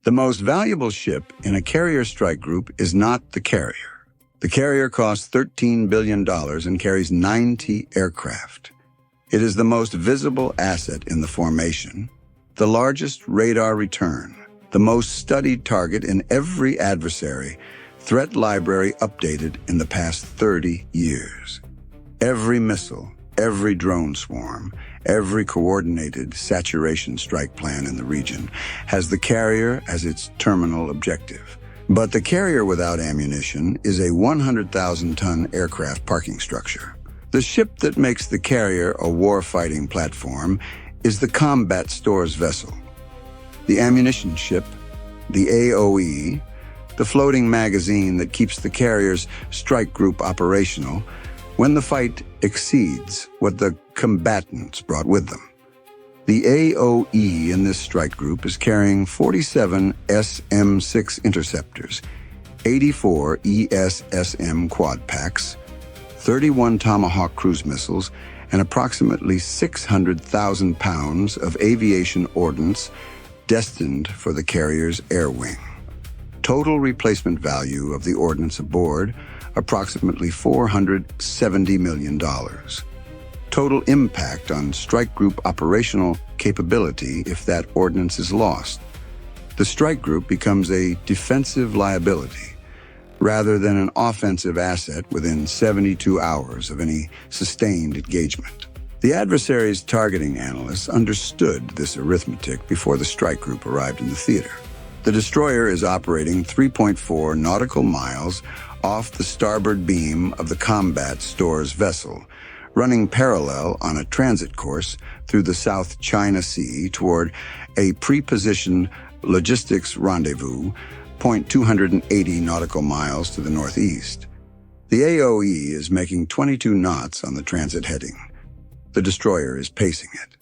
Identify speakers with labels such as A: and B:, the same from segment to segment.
A: The most valuable ship in a carrier strike group is not the carrier. The carrier costs $13 billion and carries 90 aircraft. It is the most visible asset in the formation, the largest radar return, the most studied target in every adversary, threat library updated in the past 30 years. Every missile, every drone swarm, every coordinated saturation strike plan in the region has the carrier as its terminal objective. But the carrier without ammunition is a 100,000-ton aircraft parking structure. The ship that makes the carrier a war-fighting platform is the combat stores vessel. The ammunition ship, the AOE, the floating magazine that keeps the carrier's strike group operational when the fight exceeds what the combatants brought with them. The AOE in this strike group is carrying 47 SM-6 interceptors, 84 ESSM quad packs, 31 Tomahawk cruise missiles, and approximately 600,000 pounds of aviation ordnance destined for the carrier's air wing. Total replacement value of the ordnance aboard, approximately $470 million. Total impact on strike group operational capability if that ordnance is lost. The strike group becomes a defensive liability rather than an offensive asset within 72 hours of any sustained engagement. The adversary's targeting analysts understood this arithmetic before the strike group arrived in the theater. The destroyer is operating 3.4 nautical miles off the starboard beam of the combat stores vessel, running parallel on a transit course through the South China Sea toward a pre-positioned logistics rendezvous, 280 nautical miles to the northeast. The AOE is making 22 knots on the transit heading. The destroyer is pacing it.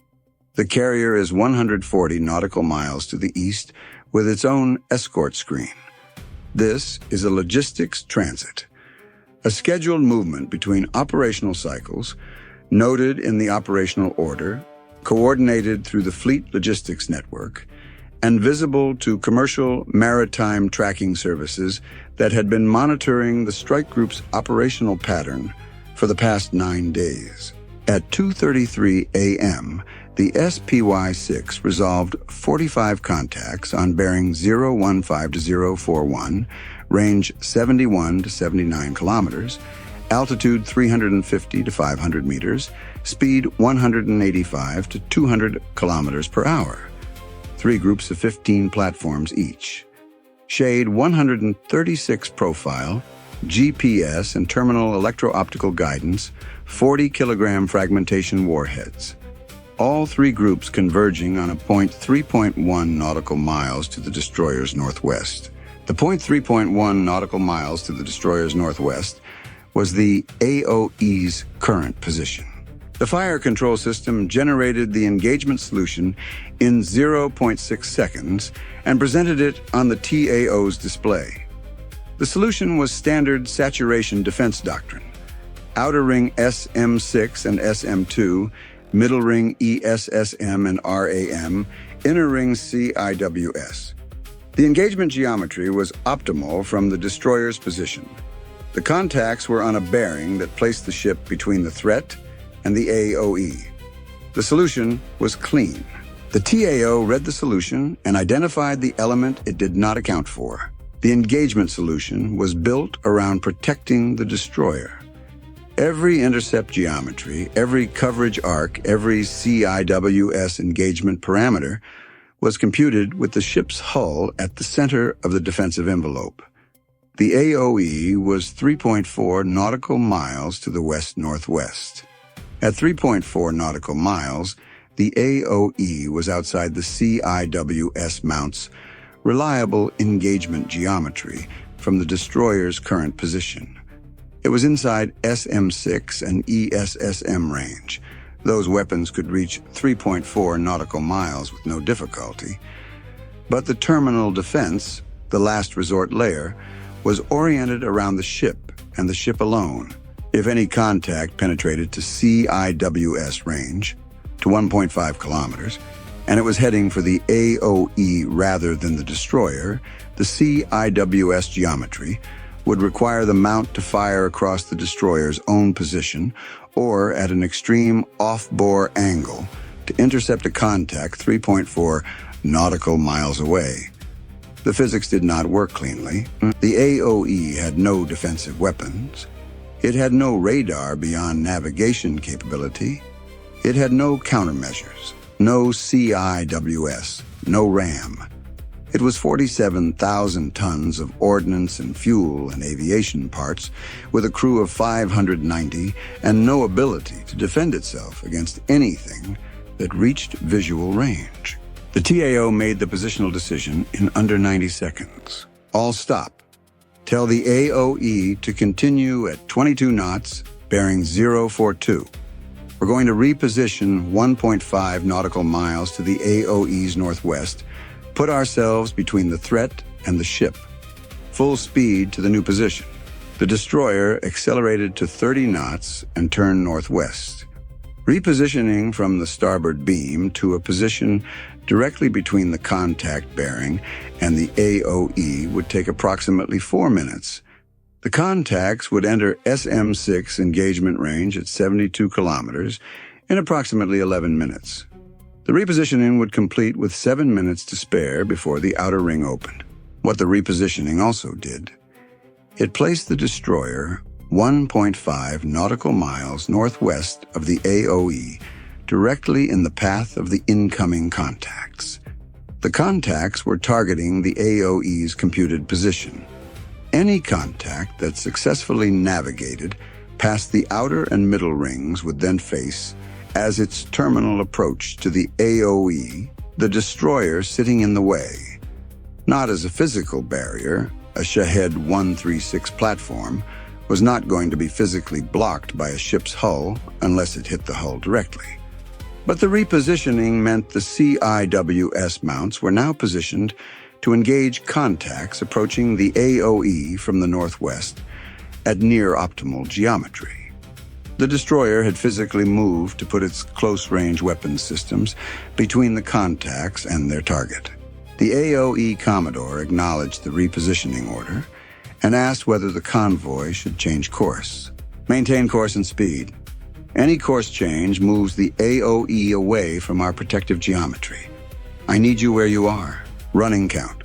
A: The carrier is 140 nautical miles to the east with its own escort screen. This is a logistics transit, a scheduled movement between operational cycles, noted in the operational order, coordinated through the fleet logistics network, and visible to commercial maritime tracking services that had been monitoring the strike group's operational pattern for the past 9 days. At 2:33 a.m., the SPY-6 resolved 45 contacts on bearing 015 to 041, range 71 to 79 kilometers, altitude 350 to 500 meters, speed 185 to 200 kilometers per hour. 3 groups of 15 platforms each. Shahed-136 profile, GPS and terminal electro-optical guidance, 40-kilogram fragmentation warheads. All 3 groups converging on a point 3.1 nautical miles to the destroyer's northwest. The point 3.1 nautical miles to the destroyer's northwest was the AOE's current position. The fire control system generated the engagement solution in 0.6 seconds and presented it on the TAO's display. The solution was standard saturation defense doctrine. Outer ring SM-6 and SM-2, middle ring ESSM and RAM, inner ring CIWS. The engagement geometry was optimal from the destroyer's position. The contacts were on a bearing that placed the ship between the threat and the AOE. The solution was clean. The TAO read the solution and identified the element it did not account for. The engagement solution was built around protecting the destroyer. Every intercept geometry, every coverage arc, every CIWS engagement parameter was computed with the ship's hull at the center of the defensive envelope. The AOE was 3.4 nautical miles to the west-northwest. At 3.4 nautical miles, the AOE was outside the CIWS mount's reliable engagement geometry from the destroyer's current position. It was inside SM-6 and ESSM range. Those weapons could reach 3.4 nautical miles with no difficulty. But the terminal defense, the last resort layer, was oriented around the ship and the ship alone. If any contact penetrated to CIWS range, to 1.5 kilometers, and it was heading for the AOE rather than the destroyer, the CIWS geometry would require the mount to fire across the destroyer's own position or at an extreme off-bore angle to intercept a contact 3.4 nautical miles away. The physics did not work cleanly. The AOE had no defensive weapons. It had no radar beyond navigation capability. It had no countermeasures, no CIWS, no RAM. It was 47,000 tons of ordnance and fuel and aviation parts with a crew of 590 and no ability to defend itself against anything that reached visual range. The TAO made the positional decision in under 90 seconds. All stop. Tell the AOE to continue at 22 knots, bearing 042. We're going to reposition 1.5 nautical miles to the AOE's northwest, put ourselves between the threat and the ship. Full speed to the new position. The destroyer accelerated to 30 knots and turned northwest. Repositioning from the starboard beam to a position directly between the contact bearing and the AOE would take approximately 4 minutes. The contacts would enter SM-6 engagement range at 72 kilometers in approximately 11 minutes. The repositioning would complete with 7 minutes to spare before the outer ring opened. What the repositioning also did, it placed the destroyer 1.5 nautical miles northwest of the AOE, directly in the path of the incoming contacts. The contacts were targeting the AOE's computed position. Any contact that successfully navigated past the outer and middle rings would then face, as its terminal approach to the AOE, the destroyer sitting in the way. Not as a physical barrier, a Shahed-136 platform was not going to be physically blocked by a ship's hull unless it hit the hull directly. But the repositioning meant the CIWS mounts were now positioned to engage contacts approaching the AOE from the northwest at near-optimal geometry. The destroyer had physically moved to put its close-range weapons systems between the contacts and their target. The AOE Commodore acknowledged the repositioning order and asked whether the convoy should change course. Maintain course and speed. Any course change moves the AOE away from our protective geometry. I need you where you are. Running count.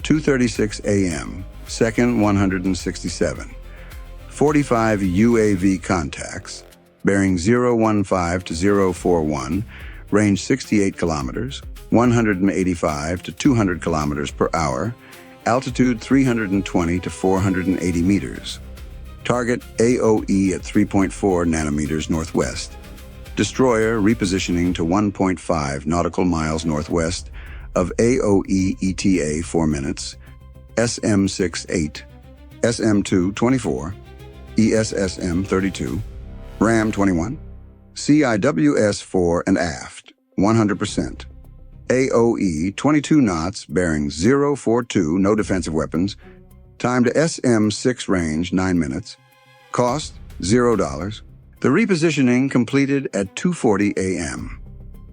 A: 2:36 a.m., second 167. 45 UAV contacts, bearing 015 to 041, range 68 kilometers, 185 to 200 kilometers per hour, altitude 320 to 480 meters. Target AOE at 3.4 nanometers northwest. Destroyer repositioning to 1.5 nautical miles northwest of AOE ETA 4 minutes, SM-6 8, SM-2 24, ESSM 32, RAM 21, CIWS 4 and aft 100%. AOE 22 knots bearing 042, no defensive weapons. Time to SM-6 range 9 minutes. Cost $0. The repositioning completed at 2:40 a.m.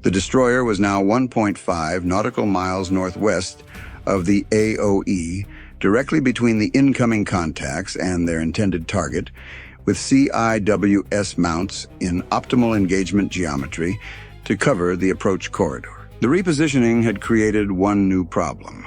A: The destroyer was now 1.5 nautical miles northwest of the AOE, directly between the incoming contacts and their intended target, with CIWS mounts in optimal engagement geometry to cover the approach corridor. The repositioning had created one new problem.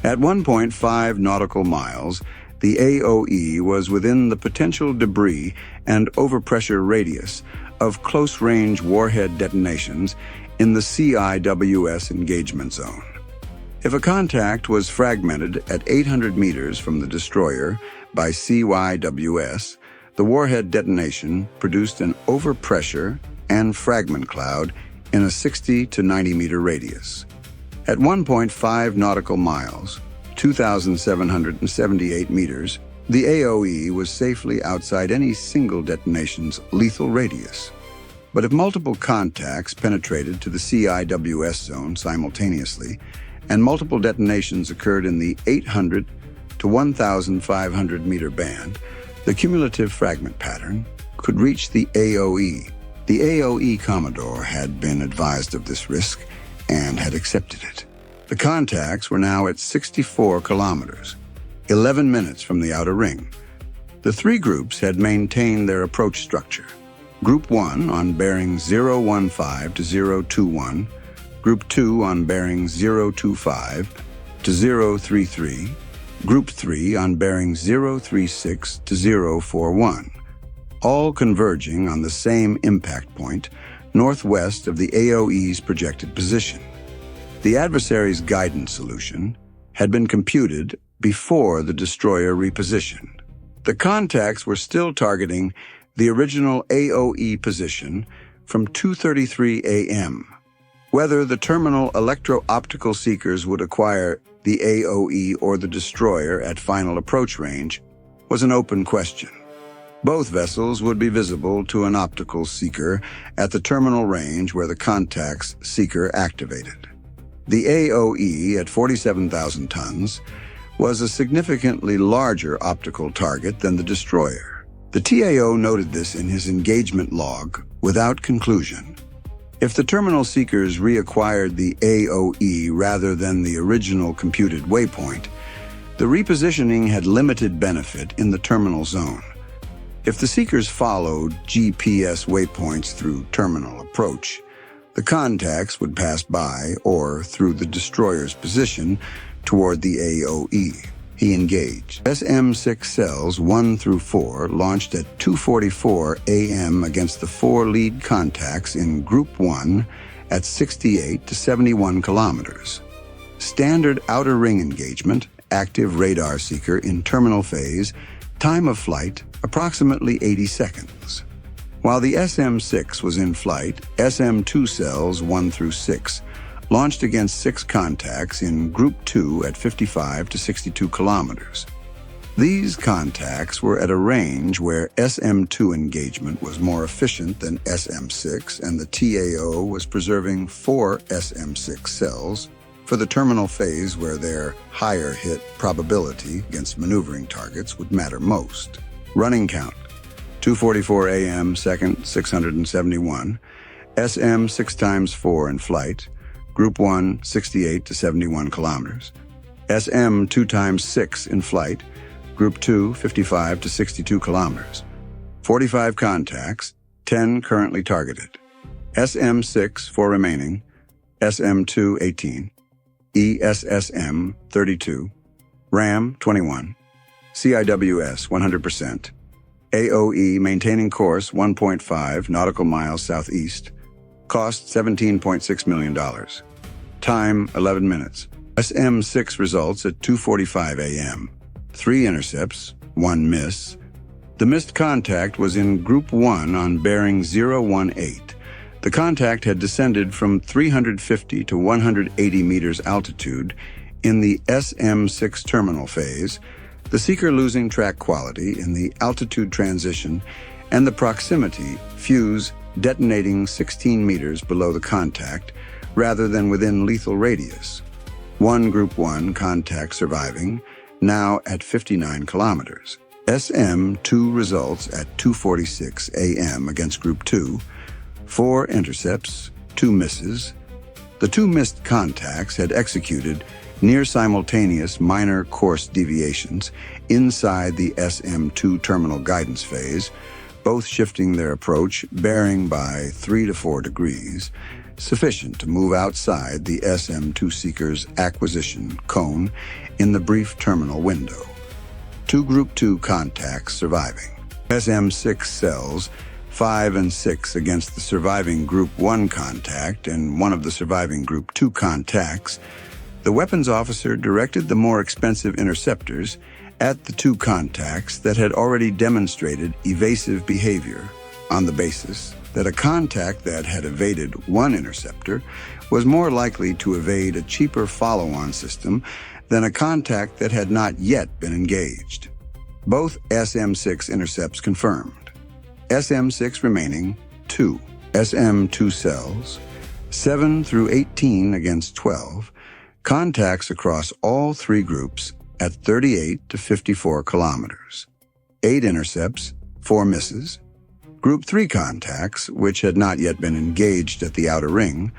A: At 1.5 nautical miles, the AOE was within the potential debris and overpressure radius of close-range warhead detonations in the CIWS engagement zone. If a contact was fragmented at 800 meters from the destroyer by CIWS, the warhead detonation produced an overpressure and fragment cloud in a 60 to 90 meter radius. At 1.5 nautical miles, 2,778 meters, the AOE was safely outside any single detonation's lethal radius. But if multiple contacts penetrated to the CIWS zone simultaneously, and multiple detonations occurred in the 800 to 1,500 meter band, the cumulative fragment pattern could reach the AOE. The AOE Commodore had been advised of this risk and had accepted it. The contacts were now at 64 kilometers, 11 minutes from the outer ring. The three groups had maintained their approach structure. Group 1 on bearing 015 to 021, Group 2 on bearing 025 to 033, Group 3 on bearing 036 to 041, all converging on the same impact point northwest of the AOE's projected position. The adversary's guidance solution had been computed before the destroyer repositioned. The contacts were still targeting the original AOE position from 2:33 a.m. Whether the terminal electro-optical seekers would acquire the AOE or the destroyer at final approach range was an open question. Both vessels would be visible to an optical seeker at the terminal range where the contact's seeker activated. The AOE at 47,000 tons was a significantly larger optical target than the destroyer. The TAO noted this in his engagement log without conclusion. If the terminal seekers reacquired the AOE rather than the original computed waypoint, the repositioning had limited benefit in the terminal zone. If the seekers followed GPS waypoints through terminal approach, the contacts would pass by or through the destroyer's position toward the AOE. He engaged. SM-6 cells 1 through 4 launched at 2:44 a.m. against the 4 lead contacts in Group 1 at 68 to 71 kilometers. Standard outer ring engagement, active radar seeker in terminal phase, time of flight approximately 80 seconds. While the SM-6 was in flight, SM-2 cells 1 through 6 launched against 6 contacts in Group 2 at 55 to 62 kilometers. These contacts were at a range where SM-2 engagement was more efficient than SM-6, and the TAO was preserving 4 SM-6 cells for the terminal phase where their higher hit probability against maneuvering targets would matter most. Running count: 2:44 a.m. second 671, SM 6 times 4 in flight, Group 1 68 to 71 kilometers, SM 2 times 6 in flight, Group 2 55 to 62 kilometers, 45 contacts, 10 currently targeted, SM 6 4 remaining, SM 2 18, ESSM 32, RAM 21, CIWS 100%, AOE maintaining course 1.5 nautical miles southeast, cost $17.6 million, time 11 minutes. SM-6 results at 2:45 a.m., 3 intercepts, 1 miss. The missed contact was in Group 1 on bearing 018. The contact had descended from 350 to 180 meters altitude in the SM-6 terminal phase, the seeker losing track quality in the altitude transition and the proximity fuse detonating 16 meters below the contact rather than within lethal radius. 1 Group 1 contact surviving, now at 59 kilometers. SM-2 results at 2:46 a.m. against Group 2, 4 intercepts, 2 misses. The 2 missed contacts had executed near-simultaneous minor course deviations inside the SM-2 terminal guidance phase, both shifting their approach, bearing by 3 to 4 degrees, sufficient to move outside the SM-2 seeker's acquisition cone in the brief terminal window. 2 Group 2 contacts surviving. SM-6 cells 5 and 6 against the surviving Group 1 contact and one of the surviving Group 2 contacts. The weapons officer directed the more expensive interceptors at the 2 contacts that had already demonstrated evasive behavior on the basis that a contact that had evaded one interceptor was more likely to evade a cheaper follow-on system than a contact that had not yet been engaged. Both SM-6 intercepts confirmed. SM-6 remaining, 2. SM-2 cells, 7 through 18 against 12, contacts across all 3 groups at 38 to 54 kilometers. 8 intercepts, 4 misses. Group 3 contacts, which had not yet been engaged at the outer ring,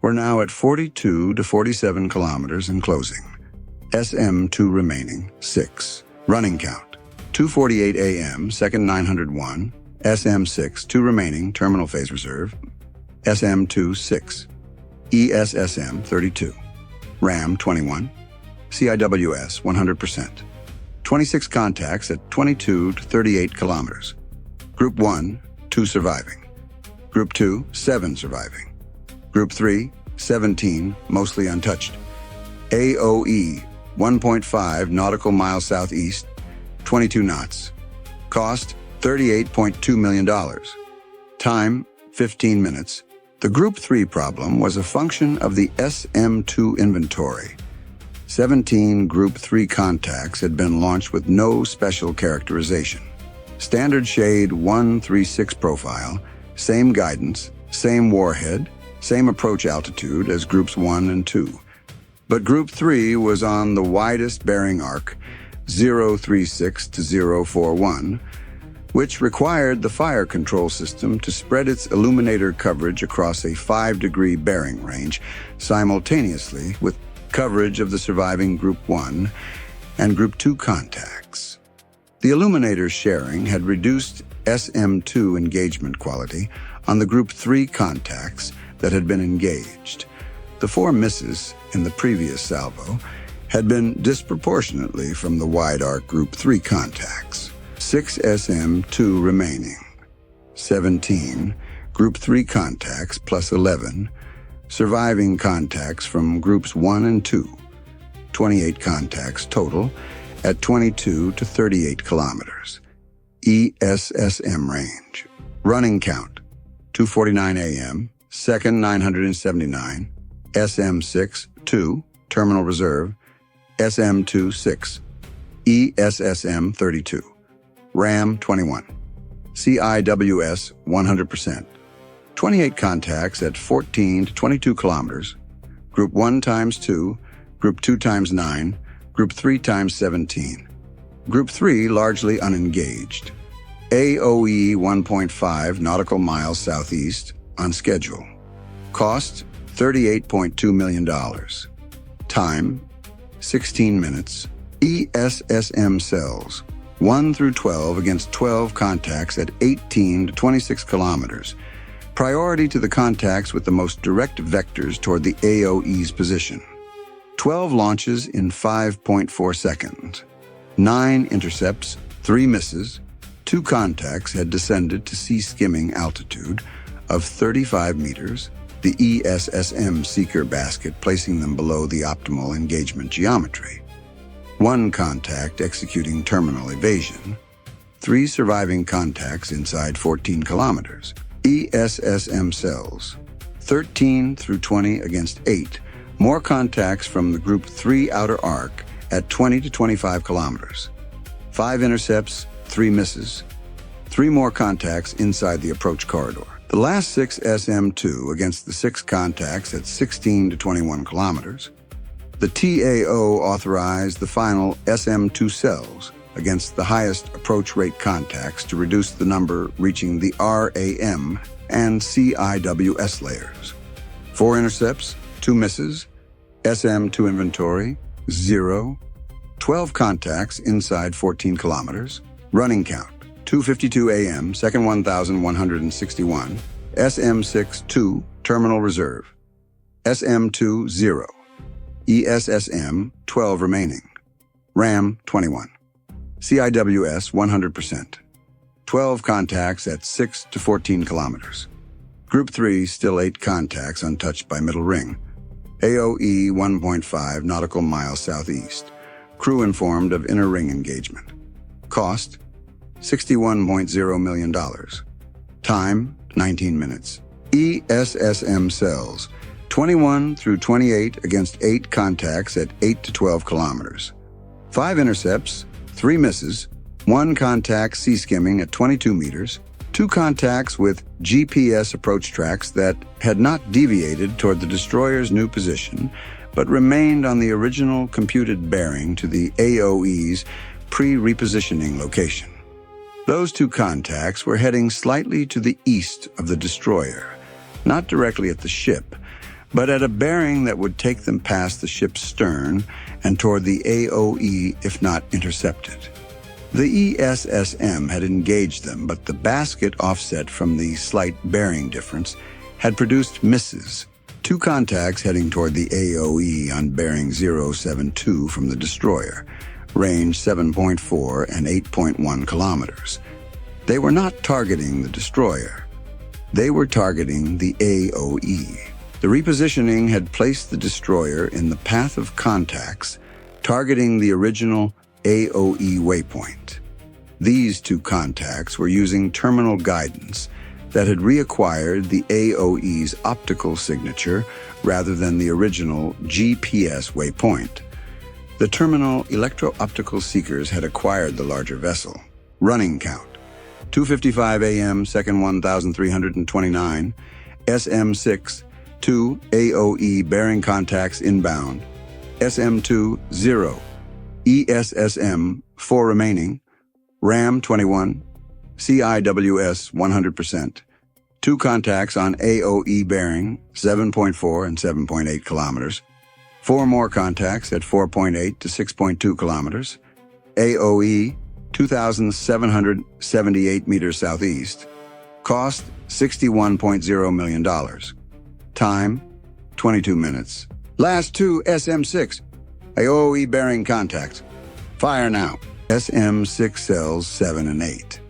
A: We're now at 42 to 47 kilometers and closing. SM2 remaining, 6. Running count. 2:48 a.m., second 901. SM6, 2 remaining, terminal phase reserve. SM2, 6. ESSM, 32. RAM, 21. CIWS, 100%. 26 contacts at 22 to 38 kilometers. Group 1, 2 surviving. Group 2, 7 surviving. Group 3, 17, mostly untouched. AOE, 1.5 nautical miles southeast, 22 knots. Cost, $38.2 million. Time, 15 minutes. The Group 3 problem was a function of the SM2 inventory. 17 Group 3 contacts had been launched with no special characterization. Standard Shahed-136 profile, same guidance, same warhead, same approach altitude as Groups 1 and 2. But Group 3 was on the widest bearing arc, 036 to 041, which required the fire control system to spread its illuminator coverage across a 5-degree bearing range simultaneously with coverage of the surviving Group 1 and Group 2 contacts. The illuminator sharing had reduced SM2 engagement quality on the Group 3 contacts that had been engaged. The 4 misses in the previous salvo had been disproportionately from the wide arc Group 3 contacts. 6 SM2 remaining. 17 Group 3 contacts plus 11 surviving contacts from Groups 1 and 2. 28 contacts total at 22 to 38 kilometers. ESSM range. Running count, 2:49 a.m., second 979, SM6, 2, terminal reserve, SM2, 6, ESSM, 32, RAM, 21, CIWS, 100%, 28 contacts at 14 to 22 kilometers, Group 1 times 2, Group 2 times 9, Group 3 times 17, Group 3 largely unengaged, AOE 1.5 nautical miles southeast, on schedule. Cost, $38.2 million. Time, 16 minutes. ESSM cells, 1 through 12 against 12 contacts at 18 to 26 kilometers. Priority to the contacts with the most direct vectors toward the AOE's position. 12 launches in 5.4 seconds. 9 intercepts, 3 misses. 2 contacts had descended to sea skimming altitude of 35 meters, the ESSM seeker basket placing them below the optimal engagement geometry. 1 contact executing terminal evasion. 3 surviving contacts inside 14 kilometers. ESSM cells, 13 through 20 against 8. More contacts from the Group 3 outer arc at 20 to 25 kilometers. 5 intercepts, 3 misses. 3 more contacts inside the approach corridor. The last 6 SM2 against the 6 contacts at 16 to 21 kilometers. The TAO authorized the final SM2 cells against the highest approach rate contacts to reduce the number reaching the RAM and CIWS layers. 4 intercepts, 2 misses. SM2 inventory, 0. 12 contacts inside 14 kilometers. Running count, 2:52 a.m., second 1161. SM6, 2, terminal reserve. SM2, 0. ESSM, 12 remaining. RAM, 21. CIWS, 100%. 12 contacts at 6 to 14 kilometers. Group 3, still 8 contacts untouched by middle ring. AOE 1.5 nautical miles southeast. Crew informed of inner ring engagement. Cost, $61.0 million. Time, 19 minutes. ESSM cells, 21 through 28 against 8 contacts at 8 to 12 kilometers. 5 intercepts, 3 misses, 1 contact sea skimming at 22 meters, 2 contacts with GPS approach tracks that had not deviated toward the destroyer's new position, but remained on the original computed bearing to the AOE's pre-repositioning location. Those 2 contacts were heading slightly to the east of the destroyer, not directly at the ship, but at a bearing that would take them past the ship's stern and toward the AOE if not intercepted. The ESSM had engaged them, but the basket offset from the slight bearing difference had produced misses. 2 contacts heading toward the AOE on bearing 072 from the destroyer, range 7.4 and 8.1 kilometers. They were not targeting the destroyer. They were targeting the AOE. The repositioning had placed the destroyer in the path of contacts, targeting the original AOE waypoint. These 2 contacts were using terminal guidance that had reacquired the AOE's optical signature rather than the original GPS waypoint. The terminal electro-optical seekers had acquired the larger vessel. Running count: 2:55 a.m., second 1329, SM6, 2 AOE bearing contacts inbound, SM2, 0, ESSM, 4 remaining, RAM 21, CIWS 100%, 2 contacts on AOE bearing 7.4 and 7.8 kilometers, 4 more contacts at 4.8 to 6.2 kilometers, AOE 2,778 meters southeast, cost $61.0 million, time 22 minutes. Last 2 SM6, AOE bearing contacts. Fire now. SM6 cells 7 and 8.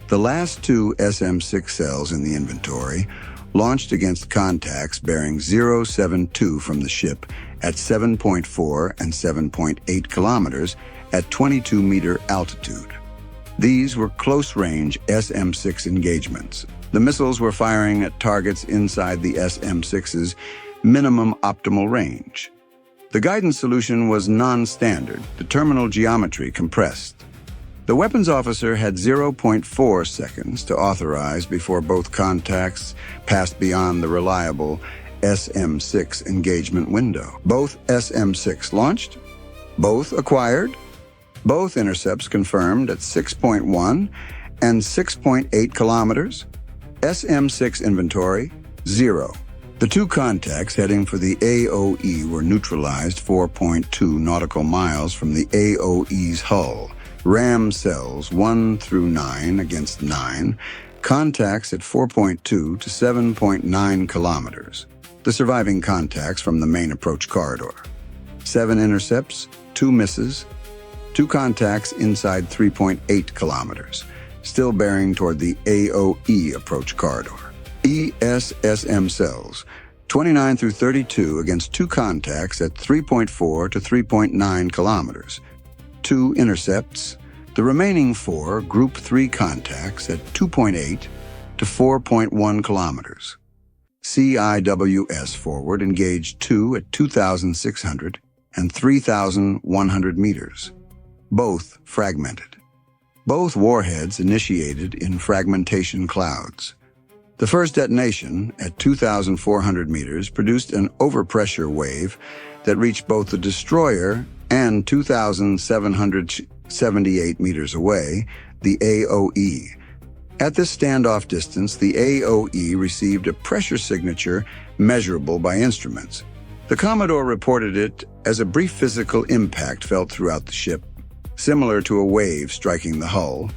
A: The last 2 SM6 cells in the inventory launched against contacts bearing 072 from the ship at 7.4 and 7.8 kilometers at 22-meter altitude. These were close-range SM6 engagements. The missiles were firing at targets inside the SM6's minimum optimal range. The guidance solution was non-standard, the terminal geometry compressed. The weapons officer had 0.4 seconds to authorize before both contacts passed beyond the reliable SM6 engagement window. Both SM6 launched, both acquired, both intercepts confirmed at 6.1 and 6.8 kilometers, SM6 inventory, 0. The 2 contacts heading for the AOE were neutralized 4.2 nautical miles from the AOE's hull. RAM cells 1 through 9 against 9, contacts at 4.2 to 7.9 kilometers. The surviving contacts from the main approach corridor. 7 intercepts, 2 misses, 2 contacts inside 3.8 kilometers, still bearing toward the AOE approach corridor. ESSM cells, 29 through 32 against 2 contacts at 3.4 to 3.9 kilometers. 2 intercepts, the remaining 4 Group 3 contacts at 2.8 to 4.1 kilometers. CIWS forward engaged 2 at 2,600 and 3,100 meters. Both fragmented. Both warheads initiated in fragmentation clouds. The first detonation, at 2,400 meters, produced an overpressure wave that reached both the destroyer and 2,778 meters away, the AOE. At this standoff distance, the AOE received a pressure signature measurable by instruments. The Commodore reported it as a brief physical impact felt throughout the ship, similar to a wave striking the hull.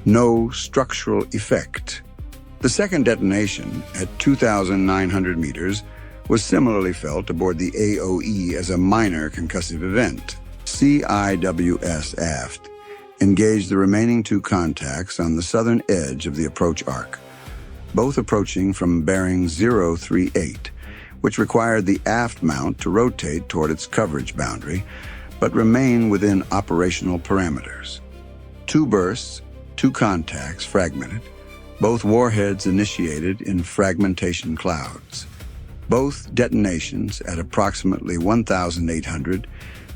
A: No structural effect. The second detonation, at 2,900 meters, was similarly felt aboard the AOE as a minor concussive event. CIWS aft engaged the remaining 2 contacts on the southern edge of the approach arc, both approaching from bearing 038, which required the aft mount to rotate toward its coverage boundary, but remain within operational parameters. 2 bursts, 2 contacts fragmented, both warheads initiated in fragmentation clouds. Both detonations at approximately 1,800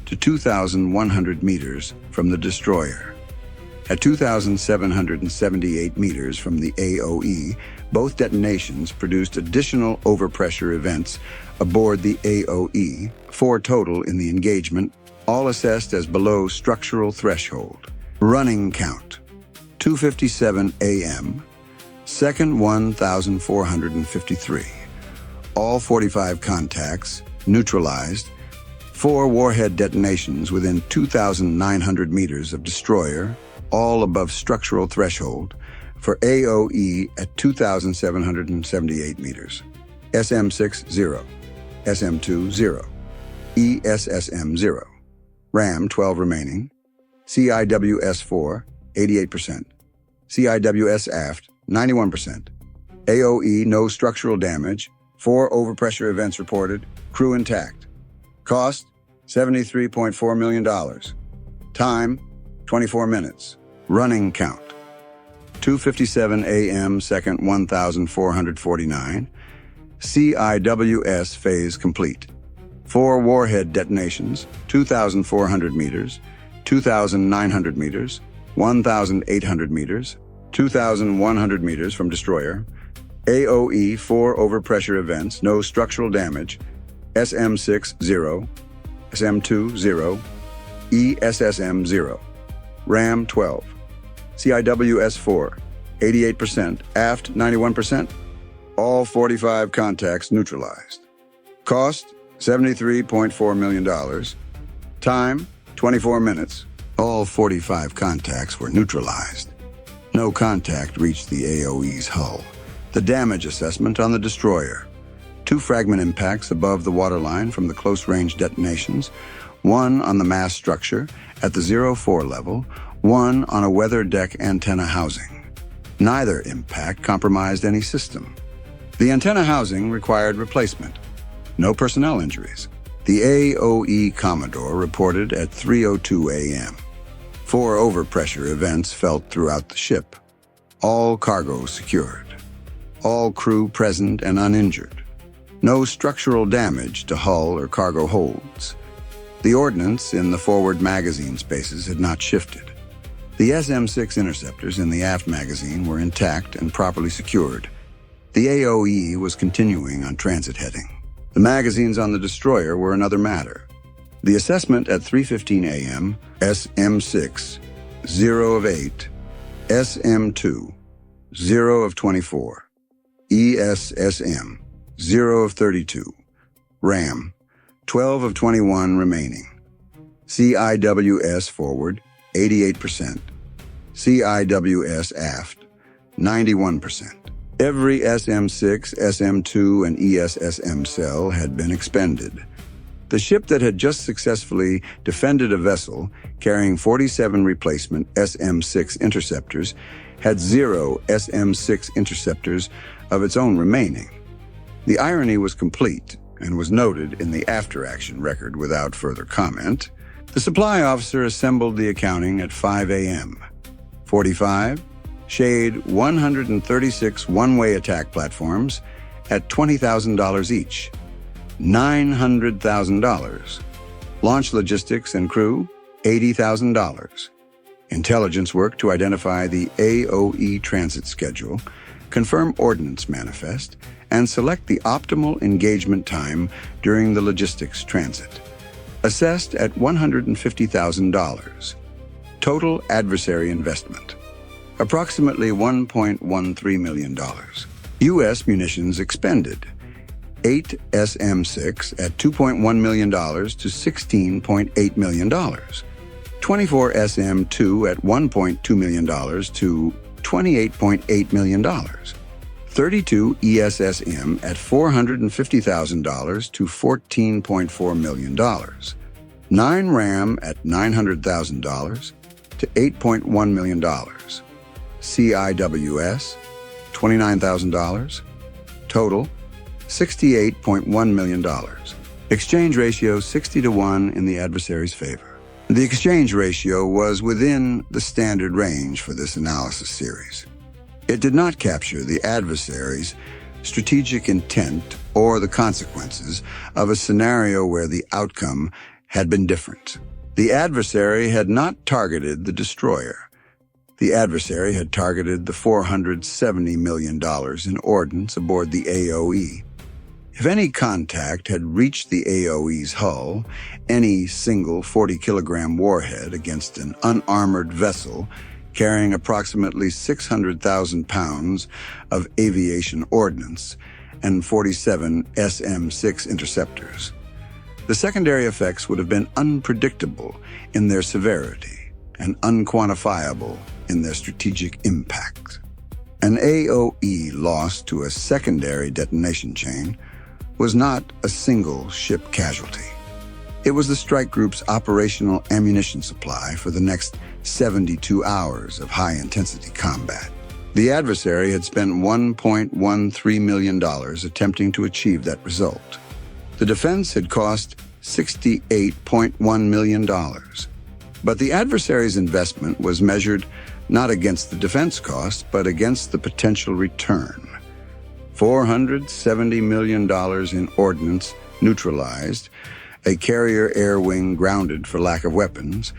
A: to 2,100 meters from the destroyer. At 2,778 meters from the AOE, both detonations produced additional overpressure events aboard the AOE, 4 total in the engagement, all assessed as below structural threshold. Running count: 2:57 a.m., second 1,453. All 45 contacts neutralized. 4 warhead detonations within 2,900 meters of destroyer, all above structural threshold, for AOE at 2,778 meters. SM6 0, SM2 0, ESSM 0, RAM 12 remaining, CIWS 4 88%, CIWS aft 91%, AOE no structural damage, 4 overpressure events reported, crew intact. Cost $73.4 million. Time 24 minutes. Running count 2:57 a.m. second 1449. CIWS phase complete. 4 warhead detonations, 2,400 meters, 2,900 meters, 1,800 meters, 2,100 meters from destroyer. AOE 4 overpressure events, no structural damage. SM6 0, SM2 0, ESSM 0, RAM 12, CIWS 4, 88%, aft 91%, all 45 contacts neutralized. Cost $73.4 million. Time 24 minutes. All 45 contacts were neutralized. No contact reached the AOE's hull. The damage assessment on the destroyer: 2 fragment impacts above the waterline from the close-range detonations, 1 on the mast structure at the 0-4 level, 1 on a weather deck antenna housing. Neither impact compromised any system. The antenna housing required replacement. No personnel injuries. The AOE Commodore reported at 3:02 a.m. 4 overpressure events felt throughout the ship. All cargo secured. All crew present and uninjured. No structural damage to hull or cargo holds. The ordnance in the forward magazine spaces had not shifted. The SM6 interceptors in the aft magazine were intact and properly secured. The AOE was continuing on transit heading. The magazines on the destroyer were another matter. The assessment at 3:15 a.m., SM6, 0 of 8, SM2, 0 of 24, ESSM, 0 of 32, RAM, 12 of 21 remaining. CIWS forward, 88%. CIWS aft, 91%. Every SM6, SM2, and ESSM cell had been expended. The ship that had just successfully defended a vessel carrying 47 replacement SM6 interceptors had 0 SM6 interceptors of its own remaining. The irony was complete and was noted in the after-action record without further comment. The supply officer assembled the accounting at 5 a.m. 45 Shahed-136 one-way attack platforms at $20,000 each. $900,000. Launch logistics and crew, $80,000. Intelligence work to identify the AOE transit schedule, confirm ordnance manifest, and select the optimal engagement time during the logistics transit. Assessed at $150,000. Total adversary investment: approximately $1.13 million. U.S. munitions expended: 8 SM6 at $2.1 million to $16.8 million. 24 SM2 at $1.2 million to $28.8 million. 32 ESSM at $450,000 to $14.4 million. 9 RAM at $900,000 to $8.1 million. CIWS, $29,000. Total, $68.1 million. Exchange ratio 60-1 in the adversary's favor. The exchange ratio was within the standard range for this analysis series. It did not capture the adversary's strategic intent or the consequences of a scenario where the outcome had been different. The adversary had not targeted the destroyer. The adversary had targeted the $470 million in ordnance aboard the AOE. If any contact had reached the AOE's hull, any single 40-kilogram warhead against an unarmored vessel carrying approximately 600,000 pounds of aviation ordnance and 47 SM-6 interceptors. The secondary effects would have been unpredictable in their severity and unquantifiable in their strategic impact. An AOE lost to a secondary detonation chain was not a single ship casualty. It was the strike group's operational ammunition supply for the next 72 hours of high-intensity combat. The adversary had spent $1.13 million attempting to achieve that result. The defense had cost $68.1 million. But the adversary's investment was measured not against the defense cost, but against the potential return. $470 million in ordnance neutralized, a carrier air wing grounded for lack of weapons,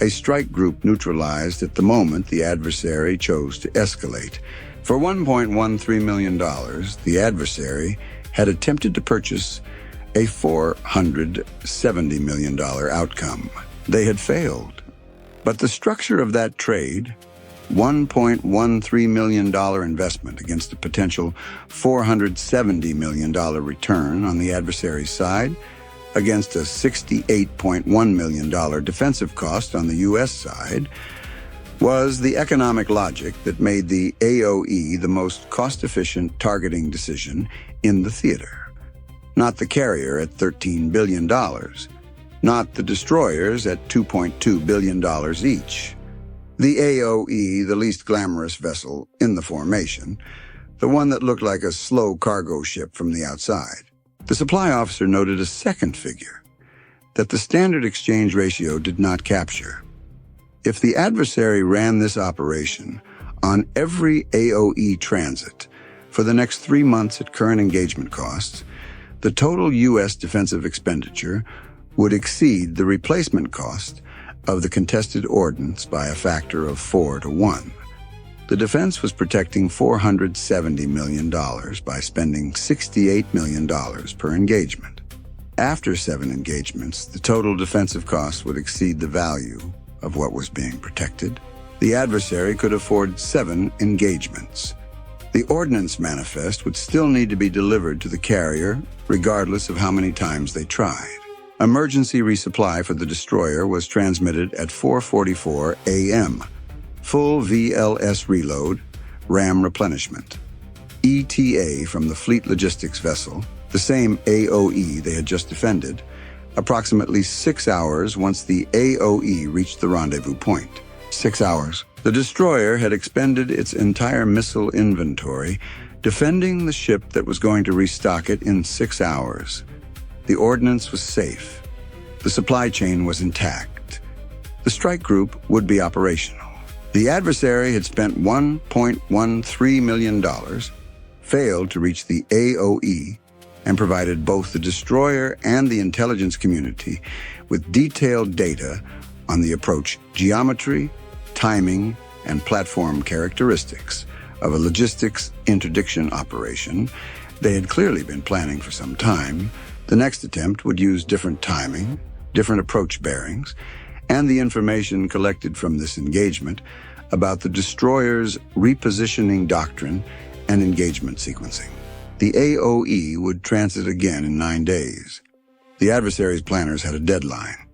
A: a strike group neutralized at the moment the adversary chose to escalate. For $1.13 million, the adversary had attempted to purchase a $470 million outcome. They had failed. But the structure of that trade, $1.13 million investment against a potential $470 million return on the adversary's side, against a $68.1 million defensive cost on the U.S. side, was the economic logic that made the AOE the most cost-efficient targeting decision in the theater. Not the carrier at $13 billion, not the destroyers at $2.2 billion each. The AOE, the least glamorous vessel in the formation, the one that looked like a slow cargo ship from the outside. The supply officer noted a second figure that the standard exchange ratio did not capture. If the adversary ran this operation on every AOE transit for the next 3 months at current engagement costs, the total U.S. defensive expenditure would exceed the replacement cost of the contested ordnance by a factor of 4 to 1. The defense was protecting $470 million by spending $68 million per engagement. After 7 engagements, the total defensive cost would exceed the value of what was being protected. The adversary could afford 7 engagements. The ordnance manifest would still need to be delivered to the carrier, regardless of how many times they tried. Emergency resupply for the destroyer was transmitted at 4:44 a.m. Full VLS reload, RAM replenishment. ETA from the fleet logistics vessel, the same AOE they had just defended, approximately 6 hours once the AOE reached the rendezvous point. 6 hours. The destroyer had expended its entire missile inventory, defending the ship that was going to restock it in 6 hours. The ordnance was safe. The supply chain was intact. The strike group would be operational. The adversary had spent $1.13 million, failed to reach the AOE, and provided both the destroyer and the intelligence community with detailed data on the approach geometry, timing, and platform characteristics of a logistics interdiction operation they had clearly been planning for some time. The next attempt would use different timing, different approach bearings, and the information collected from this engagement about the destroyer's repositioning doctrine and engagement sequencing. The AOE would transit again in 9 days. The adversary's planners had a deadline.